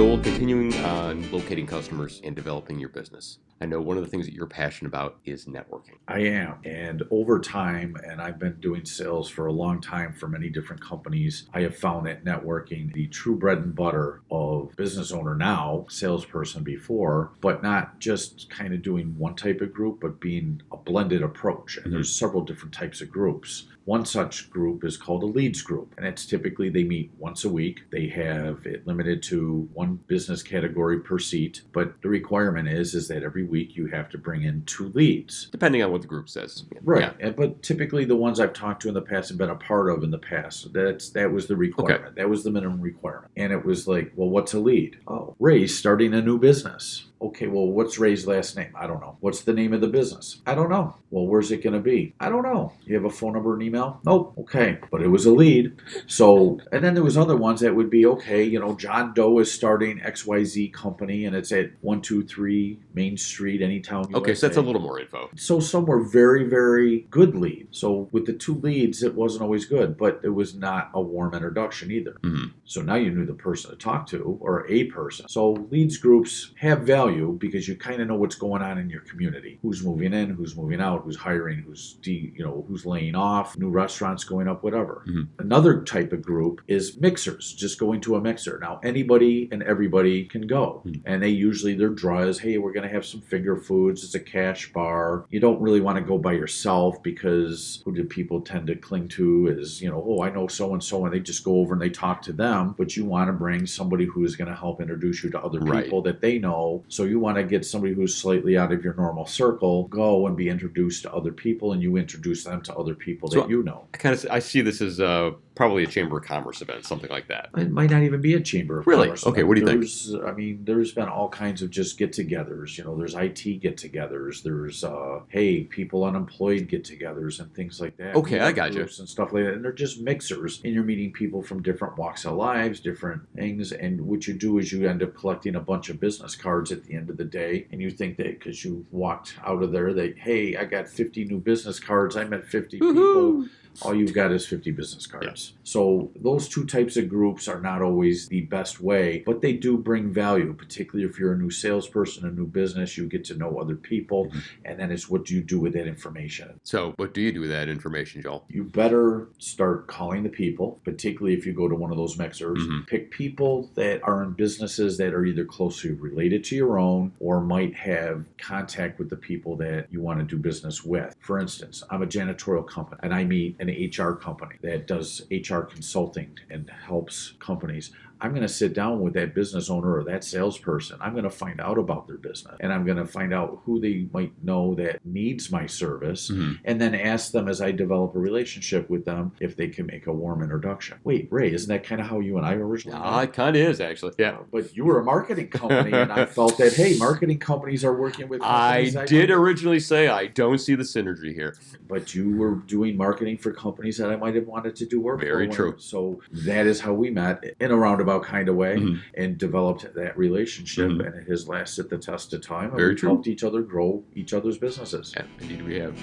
Joel, continuing on locating customers and developing your business. I know one of the things that you're passionate about is networking. I am. And over time, and I've been doing sales for a long time for many different companies, I have found that networking, the true bread and butter of business owner now, salesperson before, but not just kind of doing one type of group, but being a blended approach. And there's several different types of groups. One such group is called a leads group, and it's typically they meet once a week. They have it limited to one business category per seat, but the requirement is that every week you have to bring in 2 leads. Depending on what the group says. Right, Yeah. but typically the ones I've talked to in the past and been a part of in the past, that was the requirement. Okay. That was the minimum requirement. And it was like, well, what's a lead? Oh, Ray's starting a new business. Okay, well, what's Ray's last name? I don't know. What's the name of the business? I don't know. Well, where's it going to be? I don't know. You have a phone number and email? Nope. Okay, but it was a lead. So, and then there was other ones that would be, okay, John Doe is starting XYZ company and it's at 123 Main Street, Anytown, USA. Okay, so that's a little more info. So some were very, very good leads. So with the 2 leads, it wasn't always good, but it was not a warm introduction either. So now you knew the person to talk to or a person. So leads groups have value because you kind of know what's going on in your community. Who's moving in, who's moving out, who's hiring, who's laying off, new restaurants going up, whatever. Another type of group is mixers, just going to a mixer. Now anybody and everybody can go. And their draw is, hey, we're going to have some finger foods. It's a cash bar. You don't really want to go by yourself because who do people tend to cling to is, oh, I know so-and-so, and they just go over and they talk to them. But you want to bring somebody who is going to help introduce you to other people that they know. So you want to get somebody who's slightly out of your normal circle, go and be introduced to other people, and you introduce them to other people that you know. I see this as probably a Chamber of Commerce event, something like that. It might not even be a Chamber of Commerce. Okay, what do you think? There's been all kinds of just get-togethers. There's IT get-togethers. There's, hey, people unemployed get-togethers and things like that. Okay, I got you. And stuff like that. And they're just mixers. And you're meeting people from different walks of lives, different things. And what you do is you end up collecting a bunch of business cards at the end of the day. And you think that because you walked out of there that, hey, I got 50 new business cards. I met 50 people. All you've got is 50 business cards. Yeah. So those 2 types of groups are not always the best way, but they do bring value, particularly if you're a new salesperson, a new business, you get to know other people, and then it's what do you do with that information. So what do you do with that information, Joel? You better start calling the people, particularly if you go to one of those mixers. Pick people that are in businesses that are either closely related to your own or might have contact with the people that you want to do business with. For instance, I'm a janitorial company, and I meet an HR company that does HR consulting and helps companies. I'm going to sit down with that business owner or that salesperson. I'm going to find out about their business, and I'm going to find out who they might know that needs my service, and then ask them as I develop a relationship with them if they can make a warm introduction. Wait, Ray, isn't that kind of how you and I originally met? It kind of is, actually. Yeah. But you were a marketing company, and I felt that, hey, marketing companies are working with companies. I did originally say I don't see the synergy here. But you were doing marketing for companies that I might have wanted to do work for. Very true. So that is how we met in a roundabout kind of way and developed that relationship, and it has lasted the test of time. Very true. Helped each other grow each other's businesses. Yeah, indeed we have.